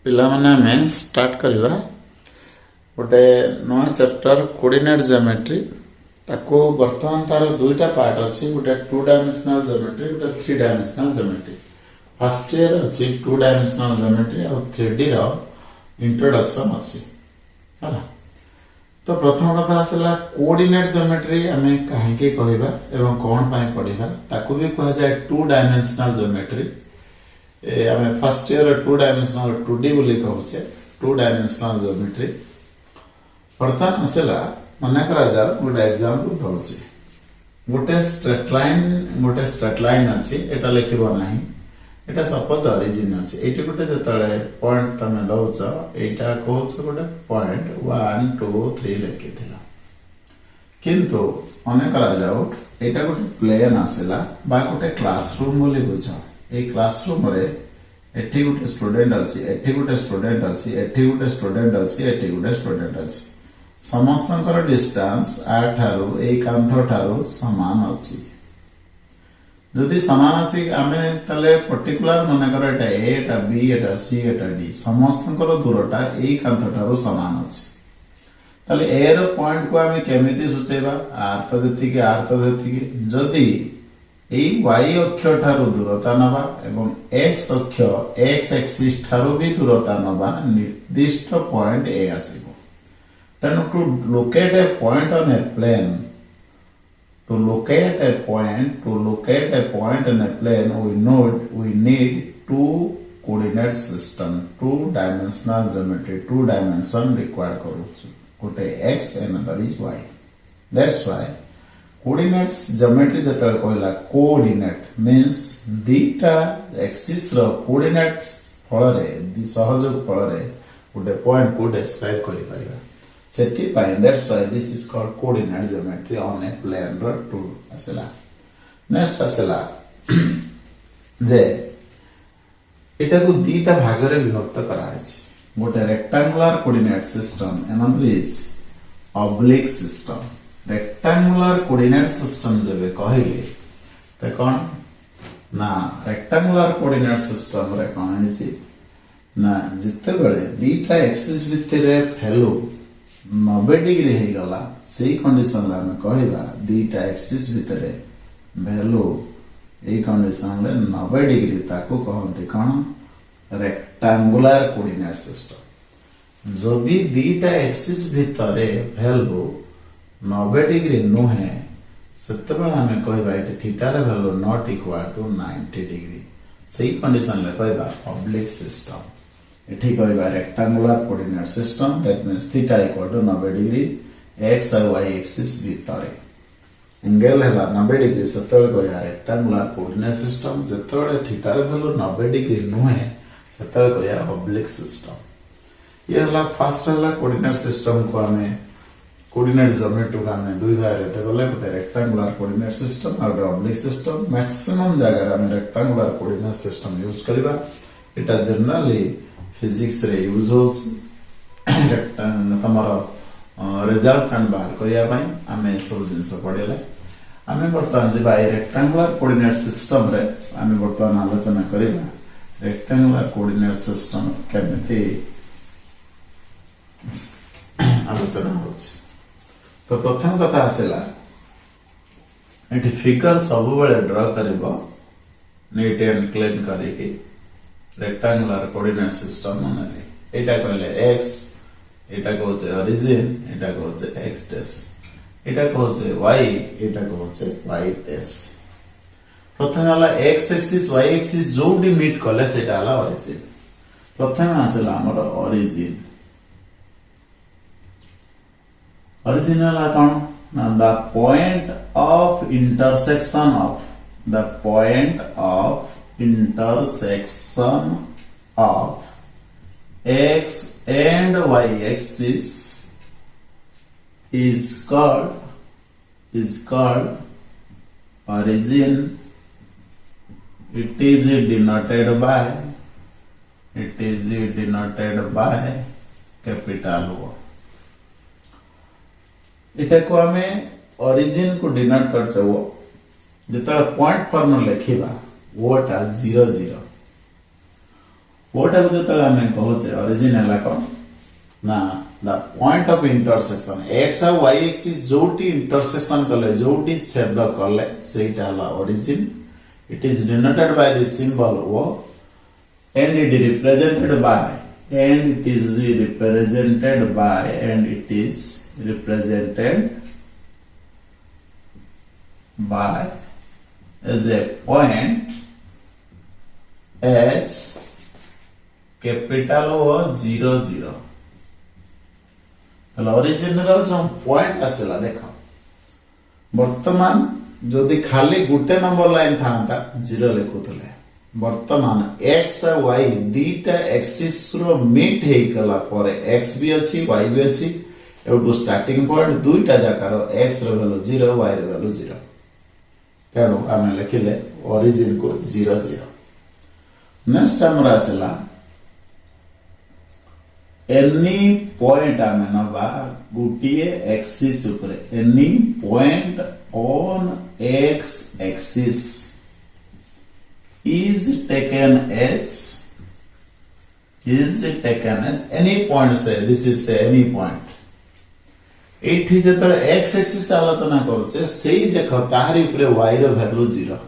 पिलामाने आमे स्टार्ट करवा गोटे नया चैप्टर कोऑर्डिनेट ज्योमेट्री ताको वर्तमान तार दुईटा पार्ट अच्छी गोटे 2 डायमेंशनल ज्योमेट्री गोटे 3 डायमेंशनल ज्योमेट्री फर्स्ट ईयर अच्छी 2 डायमेंशनल ज्योमेट्री और 3D रो इंट्रोडक्शन अच्छी है। तो प्रथम कथा आसला कोऑर्डिनेट ज्योमेट्री आमे काहेके कहबा एवं कोन पाए पढिबा ताको भी कहा जाय 2 डायमेंशनल ज्योमेट्री। आमे फर्स्ट ईयर 2 डायमेंशनल 2D बोली कहूचे 2 डायमेंशनल ज्योमेट्री। प्रथम आसला मने करा जाव गोटे एग्जांपल दउची गोटे स्ट्रेट लाइन अछि एटा लिखिबो नाही एटा सपोज ओरिजिन अछि एटी गोटे जतळे पॉइंट तमे दउछ एटा कोछ गोटे पॉइंट 1 2 3 लिखि दिला किंतु मने करा जाव एटा गोटे प्लेन आसेला बा गोटे क्लासरूम बोली बुझा ए क्लासरूम रे एठी गोटे स्टूडेंट अछि एठी गोटे स्टूडेंट अछि एठी गोटे स्टूडेंट अछि एठी गोटे स्टूडेंट अछि समस्तंकर डिस्टेंस आ ठारू ए कांथ ठारू समान अछि जदि समान अछि आमे तले पर्टिकुलर माने कर एटा ए एटा बी एटा सी एटा डी समस्तंकर दूरता ए कांथ ठारू समान अछि तले ए रो पॉइंट को आमे केमिति सुचेबा आर तो जति जदि ए y अक्ष ठारू दूरता नबा एवं x अक्ष x एक्सिस ठारू भी दूरता नबा निर्दिष्ट पॉइंट ए आसीबो। Then to locate a point on a plane, to locate a point on a plane, we need two coordinate system, 2 dimensional geometry, 2 dimension required करूँ. गोटे x another is y. That's why coordinates geometry जतले कहला coordinate means दीटा axis रो coordinates फलरे दि सहयोग फलरे गोटे point को describe करि परिबा that's why this is called coordinate geometry on a plane tool asela. Next asela जे एटा को दीटा भाग रे विभक्त करा अछि गोटे rectangular coordinate system another is oblique system। Rectangular coordinate system जबे कहिले त कोन ना रेक्टेंगुलर कोऑर्डिनेट सिस्टम रे कोन अछि ना जिते बेले दीटा एक्सिस भितरे वैल्यू 90 डिग्री हे गला सेही कंडीशन ला हम कहबा दीटा एक्सिस भितरे वैल्यू ए कंडीशन ले 90 डिग्री ताको कहंती कोन रेक्टेंगुलर कोऑर्डिनेट सिस्टम। जदि दीटा एक्सिस भितरे वैल्यू 90 डिग्री नोहे सेतबेला हम कहबा एटे थीटा रे value not equal to 90 degree सेही कंडीशन ले कहबा ऑब्लिक सिस्टम। एठी कहबा rectangular coordinate system that means theta equal to 90 degree x और y एक्सिस भितरे एंगल हैला 90 डिग्री सेतबेले कहया रेक्टेंगुलर कोऑर्डिनेट सिस्टम जेतबेले थीटा रे वैल्यू 90 डिग्री नोहे सेतबेले कहया ऑब्लिक सिस्टम। ये हला फर्स्ट हला कोऑर्डिनेट सिस्टम को हमें कोऑर्डिनेट ज्योमेट्री का हमें दुई भाग रे गले गोटे रेक्टेंगुलर कोऑर्डिनेट सिस्टम और ऑब्लिक सिस्टम। मैक्सिमम जगह हमें रेक्टेंगुलर कोऑर्डिनेट सिस्टम यूज करबा एटा जनरली फिजिक्स रे यूज होच तमरो रिजल्ट कान बाहर करिया पई हमें सब जिंस पढेला हमें वर्तमान जे बाय रेक्टेंगुलर कोऑर्डिनेट सिस्टम रे हमें वर्तमान आलोचना करिबा रेक्टेंगुलर कोऑर्डिनेट सिस्टम केमिति आलोचना होच। तो प्रथम कथा आसेला एठी फिगर सब बेले ड्रा करबो नीट एंड क्लीन करिके रेक्टेंगुलर कोऑर्डिनेट सिस्टम माने एटा कहले x एटा कहउचे ओरिजिन एटा कहउचे x डैश एटा कहउचे y एटा कहउचे y डैश। प्रथम वाला x एक्सिस y एक्सिस जोडी मीट कले सेटा वाला ओरिजिन। प्रथम आसेला हमर ओरिजिन वाला कोन ना the point of intersection of x and y axis is called origin. It is denoted by capital O। इटा को हमें origin को डिनोट करछो जेतला पॉइंट फॉर्म लिखिबा ओटा 0 0 कोटा को जतले हमें कहूचे ओरिजिन हला कोन ना the point of intersection x और वाई एक्सिस जोटी इंटरसेक्शन कले जोटी छेद कले सेटा हला origin it is denoted by the symbol O and it is represented by and it is represented by and it is represented by as a point as capital O 0 0 तो original जो point आसला देखो वर्तमान जदि खाली गुटे number line था 0 लिखुतले वर्तमान x और y दीटा एक्सिस रो मीट हे कला परे x भी अछि y भी अछि एटू स्टार्टिंग पॉइंट दुईटा जाकार x रो वैल्यू 0 y रो वैल्यू 0 तेणु आमे लिखिले ओरिजिन को 0 0 नेक्स्ट हमरा आसला एनी पॉइंट आमे नबा गुटिए एक्सिस ऊपर any point on x axis is taken as any point say this is say any point एठी जतले x एक्सिस आलोचना करछे सेही देखो ताहारी ऊपर y रो value 0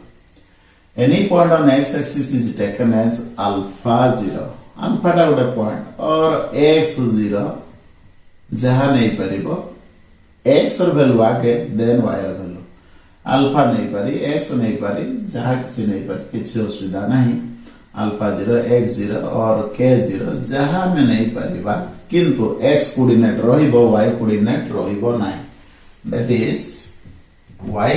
any point on x axis is taken as alpha 0 alpha टा गोटे पॉइंट और x 0 जहां नहीं परिबो x रो वैल्यू आगे देन y रो वैल्यू अल्फा नहीं पारी एक्स नहीं पारी जहाँ किसी नहीं पारी किसी असुविधा नहीं अल्फा 0 x 0 और k 0 जहाँ में नहीं पारी बा किंतु x कोऑर्डिनेट रहिबो y कोऑर्डिनेट रहिबो नहीं that is y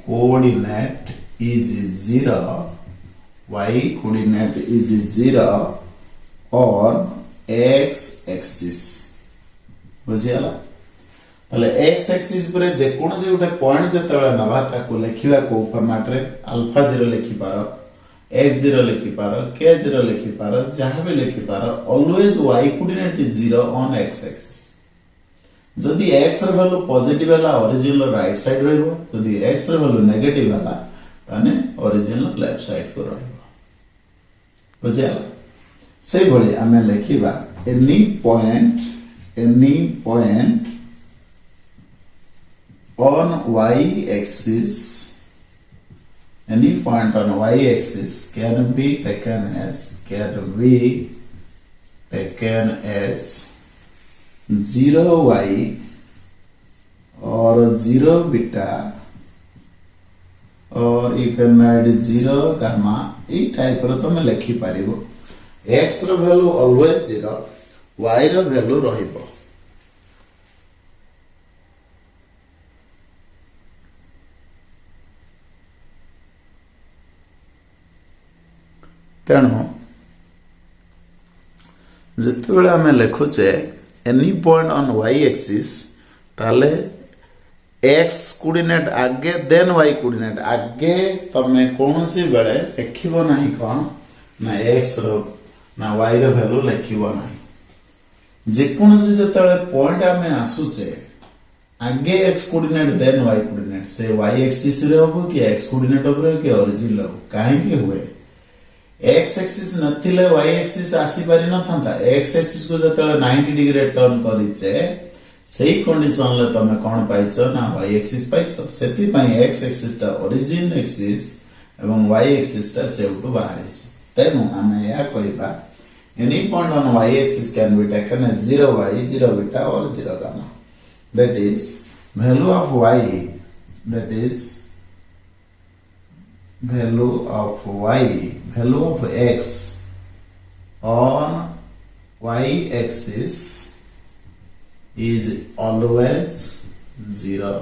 coordinate is 0 y coordinate is 0 on x axis बुझियाला तले x एक्सिस पर जे कोनसे उठे पॉइंट जतबे नबा ताको लेखिबा को फॉर्मेट रे अल्फा 0 लिखि पारो x 0 लिखि पारो k 0 लिखि पारो जहां भी लिखि पारो always y coordinate is 0 on x axis जदी x र वैल्यू पॉजिटिव वाला ओरिजिन राइट साइड रहइबो जदी x र वैल्यू नेगेटिव वाला तने ओरिजिन लेफ्ट साइड को रहइबो बुझियाला से भली हमें लिखिबा any point on y axis any point on y axis can be taken as 0y or 0 beta or you can write 0 gamma e type रो तुम लिखि पारिबो x रो वैल्यू ऑलवेज 0 y रो वैल्यू रहिबो तेणु जिते आम लिखुचे any point on Y axis ताले एक्स कोऑर्डिनेट आगे देन वाई कोऑर्डिनेट आगे तमे कोनोसी बेले लिखिबो नाही कोन ना एक्स रो ना वाई रो वैल्यू लिखिबो नाही जे कोनोसी जतले पॉइंट आमे आसुचे आगे x coordinate then Y coordinate से वाई एक्सिस रे होबो कि एक्स कोऑर्डिनेट होबो कि ओरिजिन लो काहे कि हुए x एक्सिस नथिले y एक्सिस आसी पारि न थांता x एक्सिस को जतले 90 डिग्री टर्न करिचे सेही कंडीशन ले तमे कोन पाइछो ना y एक्सिस पाइछो सेति पई x एक्सिस ता ओरिजिन एक्सिस एवं y एक्सिस ता सेउटु बाहरिस तेनु हमें या कहबा any point on y axis can be taken as 0y 0 beta और 0 gamma that is value of y that is value of y value of x on y axis is always 0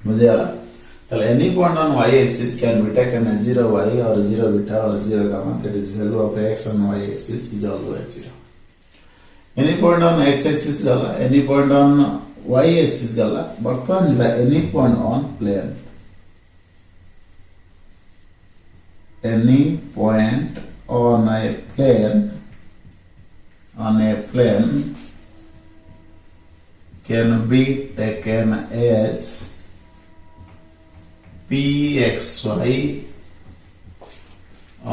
मुझे आला तले any point on y axis can be taken as 0y or 0 beta or 0 gamma that is value of x on y axis is always 0 any point on x axis gala any point on y axis gala बर्तमान जिला any point on plane any point on a plane can be taken as P X Y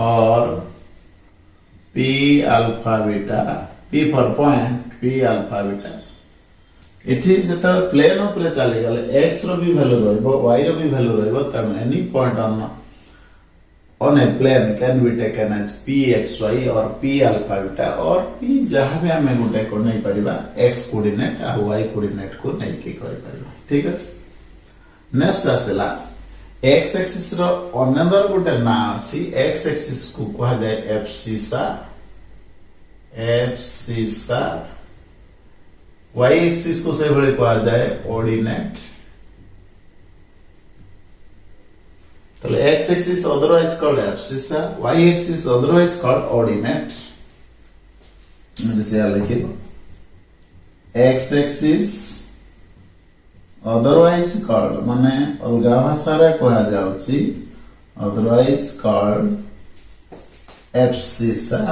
और P alpha beta, P for point P alpha beta इठी जत plane ऊपर चली गले x रो भी value रहइबो Y रो भी वैल्यू रहइबो तमे any point on a plane can be taken as pxy or p alpha beta or p जहां भी हमें गुटे को नहीं परिबा x कोऑर्डिनेट आ y कोऑर्डिनेट को नहीं के करि परिबा। ठीक अछि। नेक्स्ट आसेला x एक्सिस रो अनदर गुटे ना अछि x एक्सिस को कहा जाय एब्सिसा, एब्सिसा y एक्सिस को से भले कहा जाय ordinate. So x-axis otherwise called abscissa, y-axis otherwise called ordinate. जैसे लिखिए x-axis otherwise called माने अलगा भाषा रे कहा जाउची otherwise called abscissa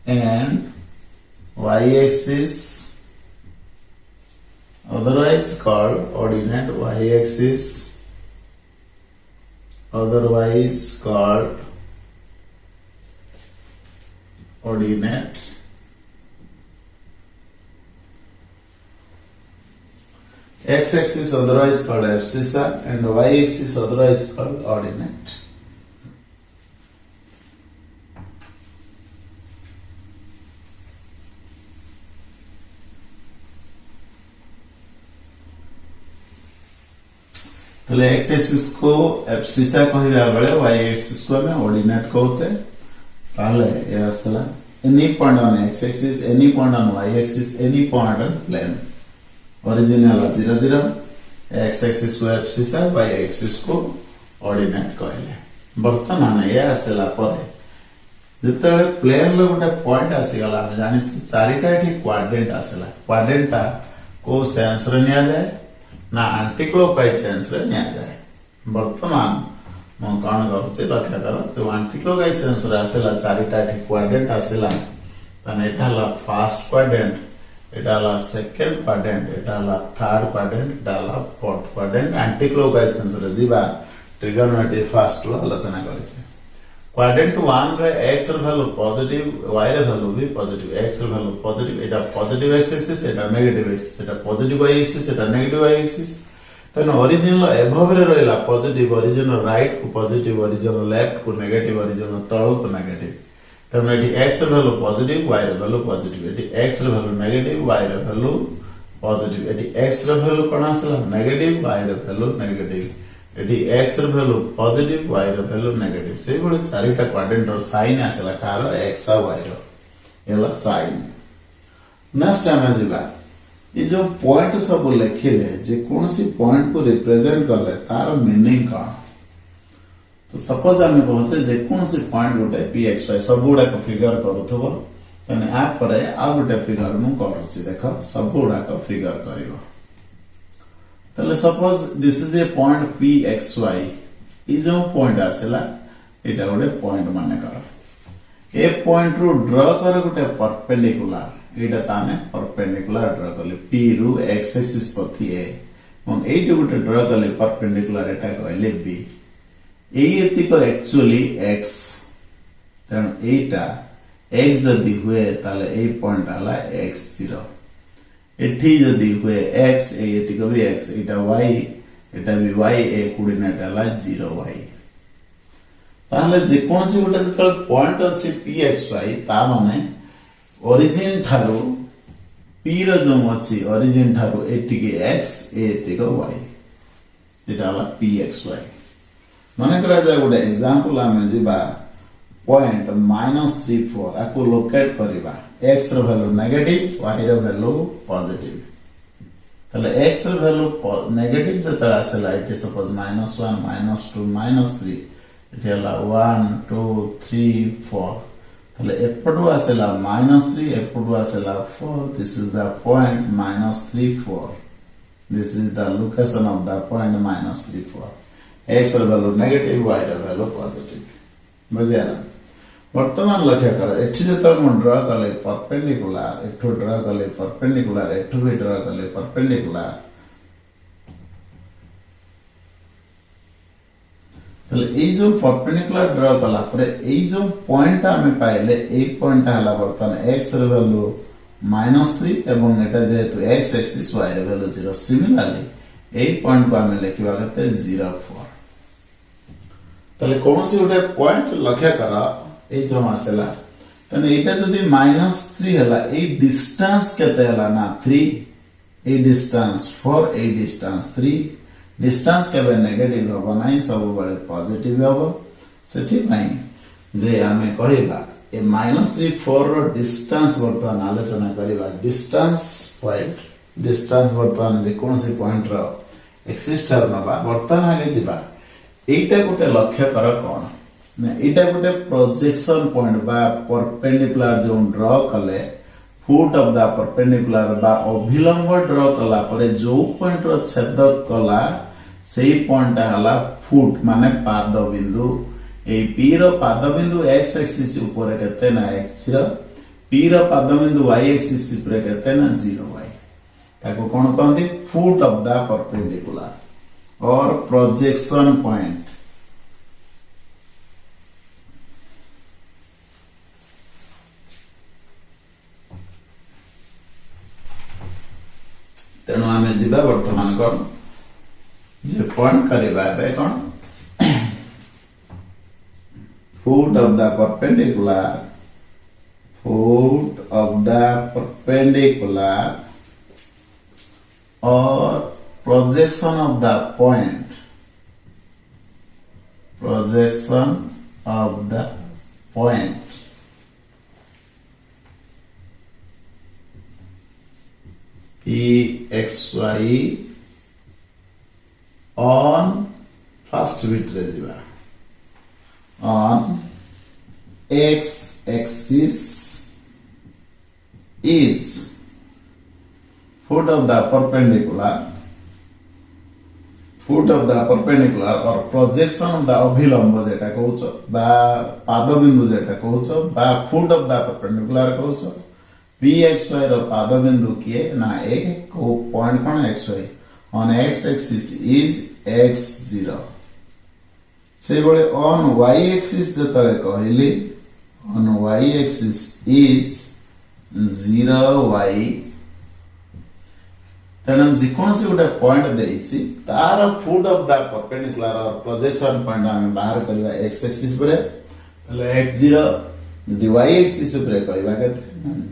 and y-axis otherwise called ordinate, y-axis otherwise called ordinate, x-axis otherwise called abscissa and y-axis otherwise called ordinate. तो x axis को एब्सिसा कहबा बेले y एक्सिस को हमें ऑर्डिनेट कहउचे ताले ये आसला any point on x axis, any point on y axis, any point on plane original 0 0 x axis को एब्सिसा, y एक्सिस को ऑर्डिनेट कहले। वर्तमान ये आसला परे जतले प्लेन लो गोटे पॉइंट आसी गला हम जानि चारिटा एठी क्वाड्रेंट आसला। क्वाड्रेंटा को सेंस रे निया जाय ना एंटीक्लॉकवाइज सेंस रे निया जाए। वर्तमान मो कोन करूचे लक्ष्य करो जो एंटीक्लॉकवाइज सेंस रे आसेला चारिटा क्वाड्रेंट आसेला तने एटाला फर्स्ट क्वाड्रेंट, एटाला सेकंड क्वाड्रेंट, एटाला थर्ड क्वाड्रेंट, एटाला फोर्थ क्वाड्रेंट। एंटीक्लॉकवाइज सेंस रे जीवा ट्रिगोनोमेट्री फर्स्ट रो आलोचना करिसे। क्वाड्रेंट 1 रे x रे वैल्यू पॉजिटिव, y रे वैल्यू भी पॉजिटिव, x रे वैल्यू पॉजिटिव, एटा पॉजिटिव x एक्सिस, एटा नेगेटिव एक्सिस, एटा पॉजिटिव y एक्सिस, एटा नेगेटिव y एक्सिस। तने ओरिजिनल एभव रे रहला पॉजिटिव ओरिजिनल राइट को पॉजिटिव, ओरिजिनल लेफ्ट को नेगेटिव, ओरिजिनल तळ को नेगेटिव। तने एटी x रे वैल्यू पॉजिटिव, y रे वैल्यू पॉजिटिव, एटी x रे वैल्यू नेगेटिव, y रे वैल्यू पॉजिटिव, एटी x रे वैल्यू कोन आसला नेगेटिव, y रे वैल्यू नेगेटिव, एटी x रे वैल्यू पॉजिटिव, y रे वैल्यू नेगेटिव। से बडे चारिटा क्वाड्रेंट और साइन आसला कार x और y रो एला साइन। नेक्स्ट टाइम जिबा ये जो पॉइंट सब लिखिले जे कोनसी पॉइंट को रिप्रेजेंट करले तार मीनिंग का। तो सपोज हम कहसे जे कोनसी पॉइंट गोटे pxy सब गुडा को फिगर करूथबो तने आ परे आ गोटे फिगर मु करूची देखो सब गुडा को फिगर करिवो। तले suppose this is a point pxy ई जो पॉइंट आसेला एटा गोटे पॉइंट माने कर ए पॉइंट रो ड्रा कर गोटे परपेंडिकुलर एटा ताने परपेंडिकुलर ड्रा करले p रो x एक्सिस पथि ए मन एटा गोटे ड्रा करले परपेंडिकुलर एटा कहले b ए एति को एक्चुअली x तन एटा x जदी हुए ताले ए पॉइंट आला x0 एठी जदी हुए x ए एति को भी x एटा y एटा भी y ए कोऑर्डिनेट आला 0y ताले जे कोनसी गोटे जतल पॉइंट अछि pxy ता माने ओरिजिन थारो p रो जो अछि ओरिजिन थारो एटी के x ए एति को y जेटा आला pxy माने करा जाय गोटे एग्जांपल हम जिबा पॉइंट -3 4 आको लोकेट करिबा x रो वैल्यू नेगेटिव y रो वैल्यू पॉजिटिव तले x रो वैल्यू नेगेटिव जता आसेला इट सपोज -1 -2 -3 इटेला 1 2 3 4 तले एपटो आसेला -3 एपटो आसेला 4 this is the point -3 4 this is the location of the point -3 4 x रो वैल्यू नेगेटिव y रो वैल्यू पॉजिटिव बुझियाला। वर्तमान लक्ष्य कर एठी जतल मन ड्रा करले परपेंडिकुलर एठो ड्रा करले परपेंडिकुलर एठो भी ड्रा करले परपेंडिकुलर তাহলে এই যে परपेंडिकुलर ड्रा कला परे এই যে পয়েন্টটা আমি পাইলে এই পয়েন্টটা হলা বর্তমান x এর ভ্যালু -3 এবং এটা যেহেতু x एक्सिस y এর ভ্যালু 0 সিমিলারলি এই পয়েন্ট কো আমি লিখিবা গতে 0 4 তাহলে কোনসি ওটা পয়েন্ট লক্ষ্য করা এই যে আসলা তাহলে এটা যদি -3 হলা এই ডিসটেন্স কেতে হলা না 3 এই ডিসটেন্স 4 এই ডিসটেন্স 3 डिस्टेंस केबे नेगेटिव होबो नाही सब बळे पॉजिटिव होबो सेथि पई जे हमें कहिबा ए -3 4 रो डिस्टेंस वर्तमान आलोचना करिबा डिस्टेंस पॉइंट डिस्टेंस वर्तमान जे कोनसी पॉइंट रो एक्सिस्टर नबा वर्तमान आगे जिबा एटा गोटे लक्ष्य कर कोन ने एटा गोटे प्रोजेक्शन पॉइंट बा परपेंडिकुलर जो ड्रा कले फुट ऑफ द परपेंडिकुलर बा अभिलंब ड्रा कला परे जो पॉइंट रो छेदक कला सेही पॉइंट हला फुट माने पाद बिंदु ए पी रो पाद बिंदु x एक्सिस ऊपर केते ना x रो p रो पाद बिंदु y एक्सिस ऊपर केते ना 0y ताको कोन कहंदी फुट ऑफ द परपेंडिकुलर और प्रोजेक्शन पॉइंट तेणु आमे जिबा वर्तमान कोन जे पॉइंट करिबा बे कोन फुट ऑफ द परपेंडिकुलर और projection of the point pxy on first bit रे जिबा on x axis is foot of the perpendicular or projection of the अभिलंब जेटा कहउछ बा पाद बिंदु जेटा कहउछ बा foot of the perpendicular कहउछ pxy रो पाद बिंदु किए ना एक को point cone xy on x axis is x0 से बळे on y axis जतले कहली on y axis is 0y तने जिकोन से गोटे पॉइंट देइछि तार फुट ऑफ द परपेंडिकुलर और प्रोजेक्शन पॉइंट हम बाहर करबा x एक्सिस पर तले x0 यदि y एक्सिस पर कहबा केते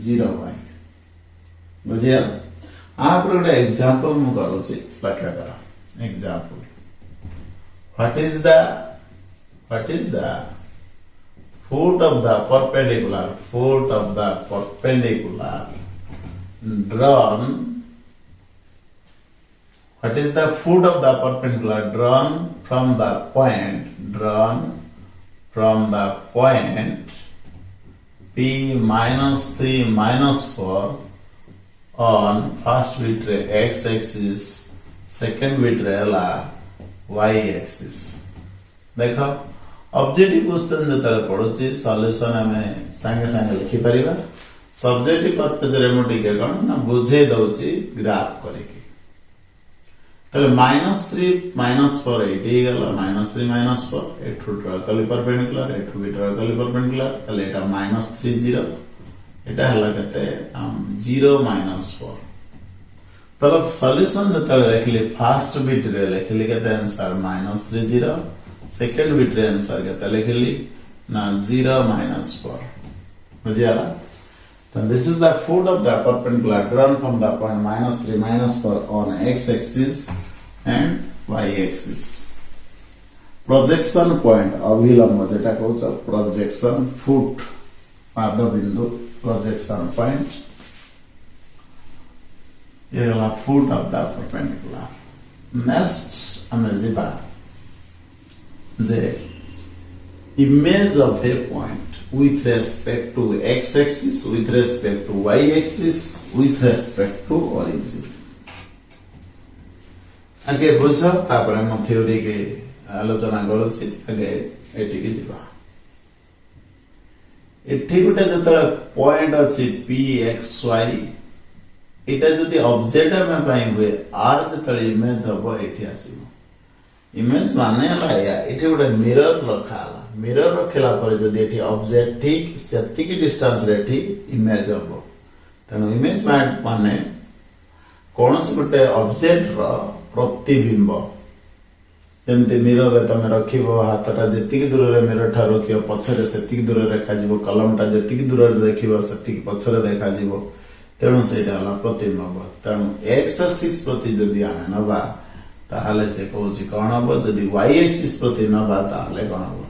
0y बुझिया आप गोटे एग्जांपल मु करूछि व्याख्या करा example what is the foot of the perpendicular drawn what is the foot of the perpendicular drawn from the point p -3 -4 on first bit रे x axis second bit रे ला y axis देखो objective question जतरा पडुची solution हमें संगे संगे लिखि परिबा subjective purpose रे मु टिके कोन ना बुझे दउची ग्राफ करिके तले -3 -4 एटी गला -3 -4 एठु ड्रा कली परपेंडिकुलर एठु भी ड्रा कली परपेंडिकुलर तले एटा -3 0 एटा हला कते 0 -4 तब सॉल्यूशन जतरा लिखली फर्स्ट बिट रे लिखली कते आंसर -3 0 सेकंड बिट रे आंसर केते लिखली ना 0 -4 बुझियाला then this is the foot of the perpendicular drawn from the point -3 -4 on x axis and y axis projection point अभिलंब जेटा कहउछ projection foot पाद बिंदु projection point ये वाला foot of the perpendicular next हमें जिबा the image of a point with respect to x axis with respect to y axis with respect to origin आगे बुझो तापर हम थ्योरी के आलोचना करूछि आगे एठी के जिबा एठी गुटे जतरा पॉइंट अछि p x y एटा जदि ऑब्जेक्ट में पाई हुए r जतरा इमेज हबो एठी आसीबो इमेज माने ये गोटे मिरर रखाला मिरर रखला जदि ऑब्जेक्ट ठीक से डिस्टेंस रे ठीक इमेज हम तेणु इमेज माने कौन से गोटे ऑब्जेक्ट रो प्रतिबिंब जमती मिरर रे तुम रख हाथटा जी दूर रे मिरर ठा रख पछरे से दूर देखा कलमटा जी दूर देख से पछरे देखा तेणु से प्रतिबिंब तेणु एक्स एक्सिस प्रति जदि आम नवा ताहले से कहूँ कौन हम जदि वाई एक्सिस प्रति नवा ताहले कौन हम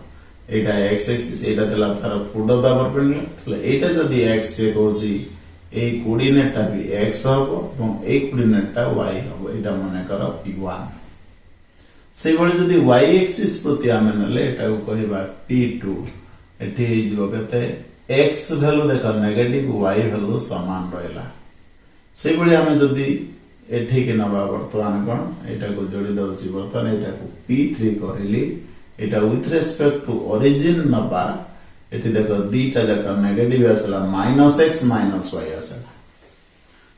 यहाँ एक्स एक्सिस यहाँ तार पूर्णता परपेंडिकुलर यहाँ जदि एक्स से कहूँ ए कोऑर्डिनेटटा भी एक्स हम ए कोऑर्डिनेटटा वाई हम यहाँ मनकर P1 से भली जदि वाई एक्सिस प्रति आम नले एटा को कहबा P2 एठी जो कहते एक्स वैल्यू देख नेगेटिव वाई वैल्यू समान रहला से भली आम जदि एठी के नबा वर्तमान कोन एटा को जोड़ी दउची वर्तमान एटा को P3 कहली एटा विथ रेस्पेक्ट टू ओरिजिन नबा एठी देखो दीटा जक नेगेटिव आसला -x -y आसला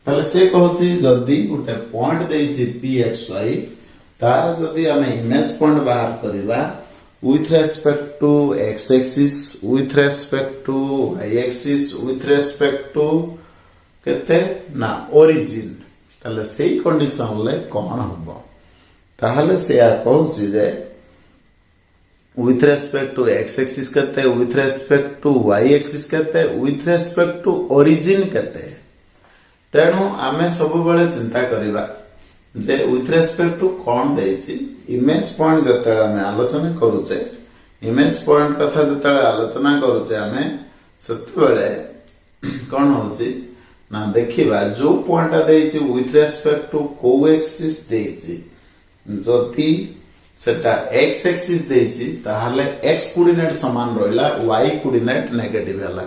ताले से कहूची जदि गोटे पॉइंट देछि pxy तार जदि हमें इमेज पॉइंट बाहर करबा with respect to x axis with respect to y axis with respect to केते ना ओरिजिन ताले सेही कंडीशन ले कोन हबो ताहले से आ कहूची जे with respect to x axis कहते हैं with respect to y axis कहते हैं with respect to origin कहते हैं तेणु आमे सब बेले चिंता करिबा जे with respect to कौन देछि इमेज पॉइंट जते आमे आलोचना करूचे इमेज पॉइंट कथा जते आलोचना करूचे आमे सत्य बेले कौन होछि ना देखिबा जो पॉइंट देछि with respect to को एक्सिस देछि जति सेटा x एक्सिस देछि ताहाले x कोऑर्डिनेट समान रहला y कोऑर्डिनेट नेगेटिव हला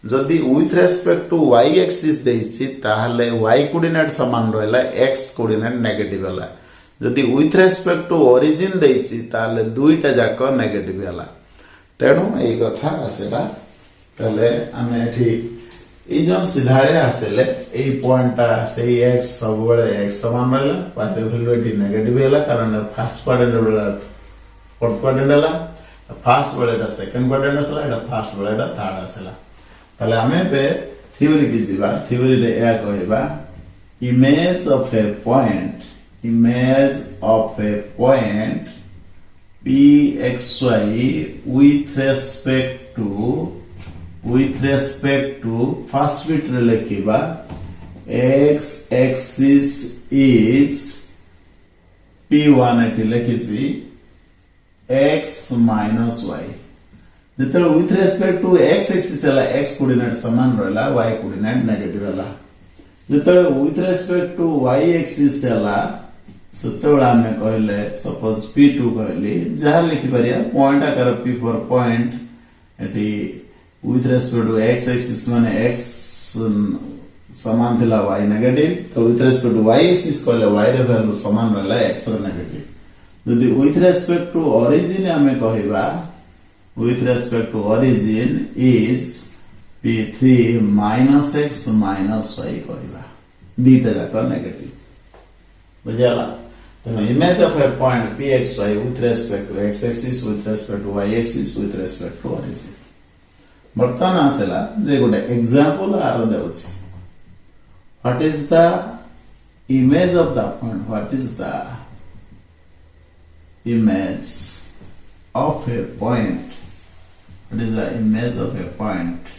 जदि with respect to y axis देछि ताहाले y कोऑर्डिनेट समान रहला x कोऑर्डिनेट नेगेटिव हला जदि विथ रेस्पेक्ट टू ओरिजिन देछि ताहाले दुईटा जाक नेगेटिव हला तेणु एई कथा आसेला ताले आमे एठी ए जो सिधारे आसेले ए पॉइंटटा से x सब बेले x समान रहला पारे वैल्यू एटी नेगेटिव हैला कारण फर्स्ट क्वाड्रेंट बेला फोर्थ क्वाड्रेंट हैला फर्स्ट बेलेटा सेकंड क्वाड्रेंट आसला एटा फर्स्ट बेलेटा थर्ड आसला ताले हमें पे थ्योरी की जीवा थ्योरी रे या कहबा image of a point pxy with respect to first bit रे लिखिबा x axis is p1 एठी लिखिसी x minus y जते with respect to x axis हला x कोऑर्डिनेट समान रहला y कोऑर्डिनेट नेगेटिव हला जते with respect to y axis हला सतोला में कहले सपोज p2 कहली जहा लिखि परिया पॉइंट आकर p4 पॉइंट एठी with respect to x axis माने x समान थिला y नेगेटिव तो with respect to y axis कहले y रे वैल्यू समान रहला x रे नेगेटिव जदि with respect to origin हमें कहबा with respect to origin is p3 minus x minus y कहबा दीटा जाक नेगेटिव बुझाला तो image of a point pxy with respect to x axis with respect to y axis with respect to origin बर्तमान आसेला जे गोटे example आरो देउछि what is the image of the point what is the image of a point what is the image of a point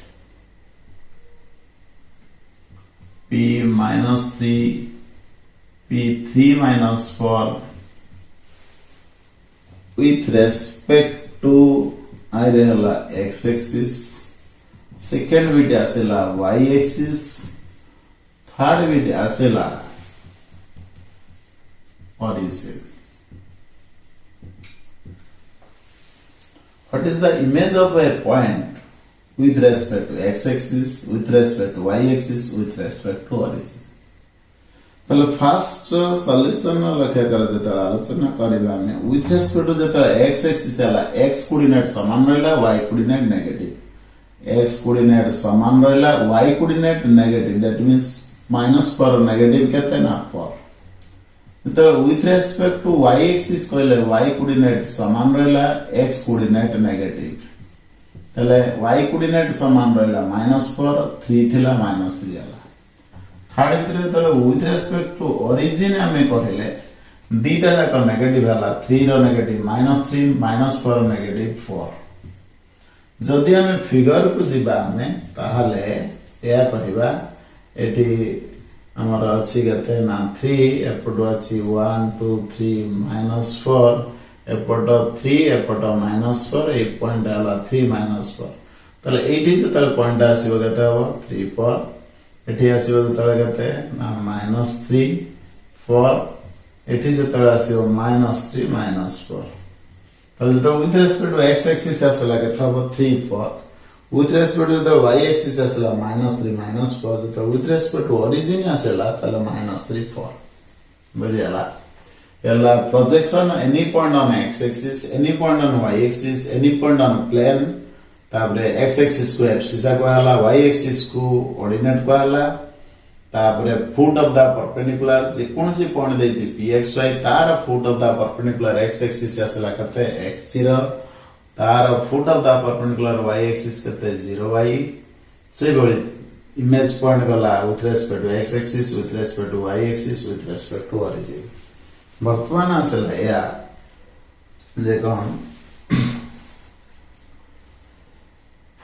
p-3 with respect to I रहला x axis second bit आसेला y axis third bit आसेला origin what is the image of a point with respect to x axis with respect to y axis with respect to origin तले first solution लक्ष्य कर जता आलोचना करबा में with respect to जता x axis हला x कोऑर्डिनेट समान रहला y coordinate negative x coordinate समान रहला y coordinate negative that means minus पर नेगेटिव कहते ना पर तो with respect to y axis कहले y कोऑर्डिनेट समान रहला x कोऑर्डिनेट नेगेटिव तले y कोऑर्डिनेट समान रहला -4 3 थिला -3 आला थर्ड भितर तले विथ रेस्पेक्ट टू ओरिजिन हमें कहले दीटा जाक नेगेटिव हला 3 रो नेगेटिव -3 -4 नेगेटिव 4 जदि हमें फिगर को जिबा हमें ताहले या कहबा एटी हमर अछि गते ना 3 एपटो अछि 1 2 3 -4 एपटो 3 एपटो -4 एक पॉइंट आला 3 -4 तले एटी जे तले पॉइंट आसीबो गते हो 3 पर एटी आसीबो तले गते ना -3 4 एटी जे तले आसीबो -3 -4 तले तो with respect to x axis आसला गते हो 3 4 with respect to the y axis asla -3 -4 तो with respect to origin asla तले -3 4 बजेला यला projection any point on x axis any point on y axis any point on plane ताबरे x axis को abscissa को हला y axis को ordinate को हला ताबरे foot of the perpendicular जे कोनसी पॉइंट देछि pxy तार foot of the perpendicular x axis asla करते x0 तार foot of the perpendicular y axis करते 0y से बड़ी इमेज पॉइंट गला with respect to x axis with respect to y axis with respect to origin वर्तमान आसला या जे कोन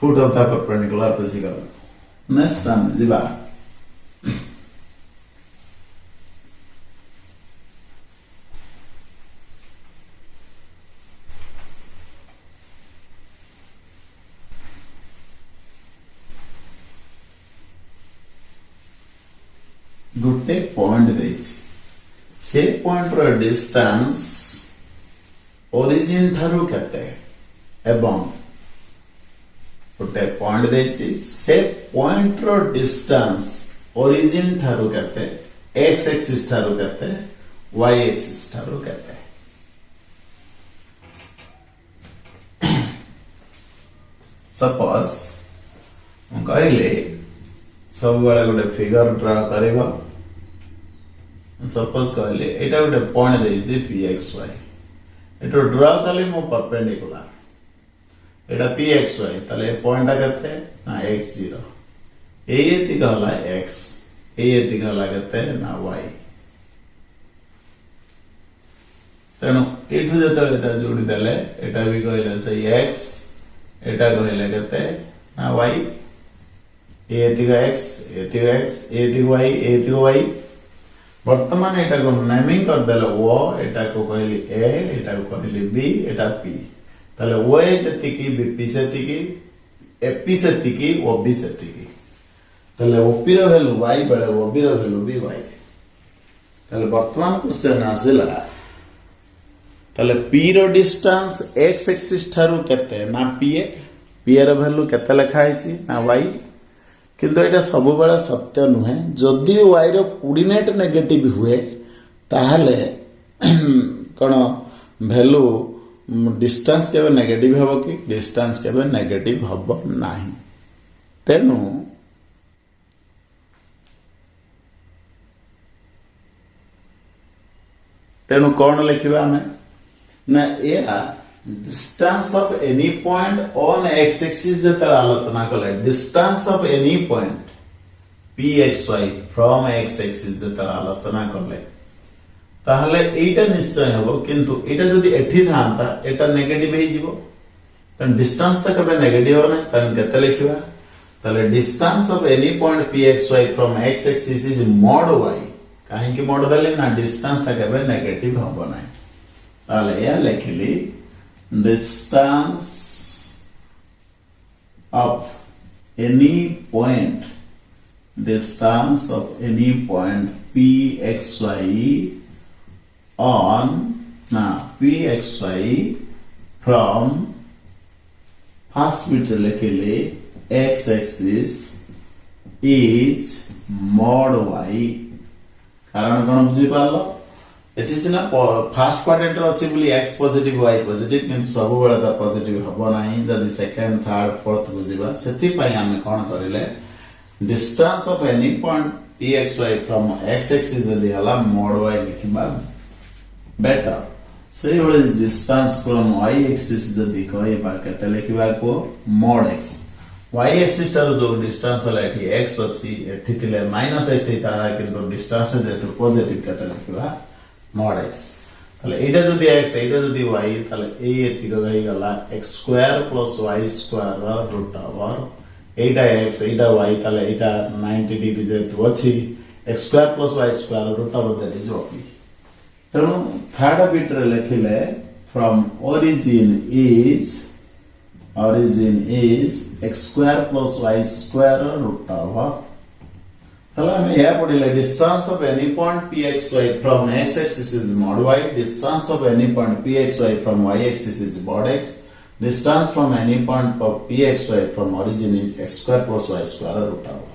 foot of the perpendicular physical next time जिबा गुटे पॉइंट देछि से पॉइंट रो डिस्टेंस ओरिजिन थारु केते एवं गुटे पॉइंट देछि से पॉइंट रो डिस्टेंस ओरिजिन थारु केते x एक्सिस थारु केते y एक्सिस थारु केते सपोज हम कहले सब वाला गोटे फिगर ड्रा करबा सपोज कहले एटा गोटे पॉइंट देछि pxy एटो ड्रा करले मो परपेंडिकुलर एटा pxy तले पॉइंट केते ना x0 एति कहला x एति कहला केते ना y तनो एठु जतले एटा जोडी देले एटा भी कहले से x एटा कहले केते ना y एति x एति x एति y एति y वर्तमान एटा को नेमिंग कर देले o एटा को कहली a एटा को कहली b एटा p तले o जति की b सेति की p सेति की o b सेति की तले o p रो वैल्यू y बळे o b रो वैल्यू b y तले वर्तमान क्वेश्चन आसेला तले p रो डिस्टेंस x एक्सिस थारु केते ना p रो वैल्यू केते लिखा हिची ना y किंतु एटा सब बड़ा सत्य नुहे जदि y रो कोऑर्डिनेट नेगेटिव हुए ताहले कोन वैल्यू डिस्टेंस केबे नेगेटिव हबो कि डिस्टेंस केबे नेगेटिव हबो नाही तेनु कोन लिखिबा हमें ना या distance of any point on x axis जतरा आलोचना कले distance of any point pxy from x axis जतरा आलोचना कले ताहले एटा निश्चय हबो किंतु एटा जदी एठी थांता एटा नेगेटिव हे जिवो तन डिस्टेंस तक बे नेगेटिव होने तन केते लिखिबा ताले distance of any point pxy from x axis is mod y काहे कि mod दले ना डिस्टेंस तक बे नेगेटिव हबो नै ताले या लिखली distance of any point pxy on pxy from first bit लिखले x axis is mod y कारण कोन बुझी पालो एटी सिना फर्स्ट क्वाड्रेंट रो अछि बोली x पॉजिटिव y पॉजिटिव किंतु सब बेला त पॉजिटिव हबो नाही जदी सेकंड थर्ड फोर्थ बुझिबा सेति पई हम कोन करिले distance of any point pxy from x axis जदी हला mod y लिखिबा better से वाले distance from y axis जदि कहबा केते लिखबा को mod x y axis तार जो distance है एठी x अछि एठी थिले -x एता किंतु distance जेतु पॉजिटिव केते लिखबा mod x ताले एटा जदि x एटा जदि y ताले ए एति गई गला x square plus y square root over एटा x एटा y ताले एटा 90 डिग्री जेतु अछि x square plus y square root over that is okay. तेणु थर्ड बिट रे लिखिले from origin is x square plus y square root over तला में यह पढ़िले distance of any point pxy from x axis is mod y distance of any point pxy from y axis is mod x distance from any point pxy from origin is x square plus y square root over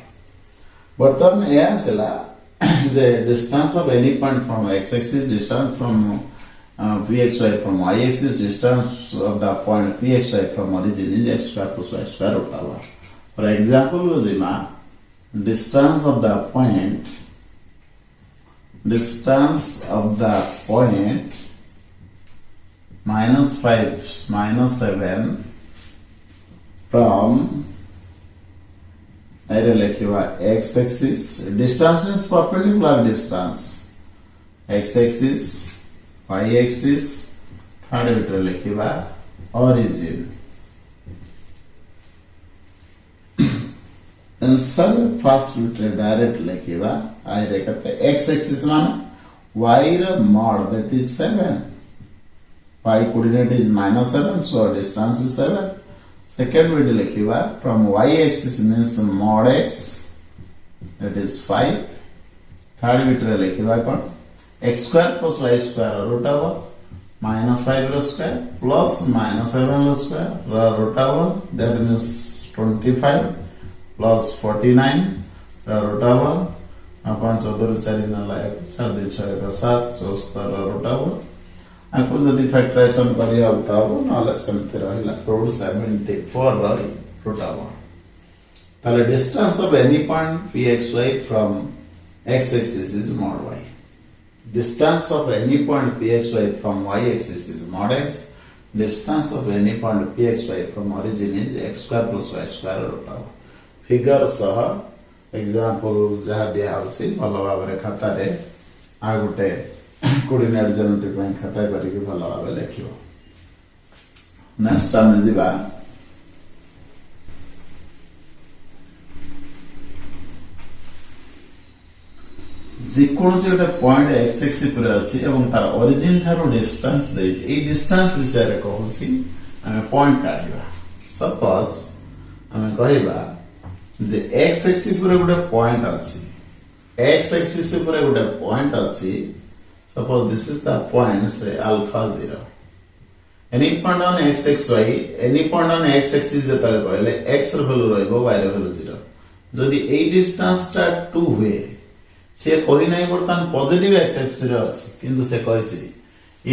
बर्तन यह सेला the distance of any point from x-axis, distance from pxy from y-axis, distance of the point pxy from origin is x square plus y square root over. For example, distance of the point -5 -7 from x axis distance means perpendicular distance x axis y axis third bit लिखिबा origin answer first bit direct लिखिबा I रेखते x axis मान y ର mod that is 7 y coordinate is -7 so distance is 7 second bit लिखिबा from y axis means mod x that is 5 third bit रे लिखिबा कोन x square plus y square root over -5 row square plus -7 row square root over that means 25 plus 49 root over अपन 14 4 न लायक 4 2 6 7 74 root over आपको जदि factorisation करिया तब नले सेमते रहिला root 74 रही root over ताले distance of any point pxy from x axis is mod y distance of any point pxy from y axis is mod x distance of any point pxy from origin is x square plus y square root over figure सह example जहा दिया होसी भलो भाबरे खाता रे आ गुटे coordinate geometry ପାଇଁ खाता करिके भलो भाबे लेखियो नेक्स्ट टाइम जिबा जे कोनसे गोटे पॉइंट x एक्सिस पर अछि एवं तार ओरिजिन थारो डिस्टेंस दैछि ए डिस्टेंस विषय रे कहूछि हमें पॉइंट काढिबा सपोज हमें कहिबा जे x एक्सिस पर गोटे पॉइंट अछि x एक्सिस पर गोटे पॉइंट अछि suppose this is the point say alpha 0 any point on x xy any point on x axis जतले कहले x ର value रहइबो y ର value 0 जदि ए डिस्टेंस टा 2 हुए से कोइ नै बर्तन पॉजिटिव x axis रे अछि किंतु से कहछि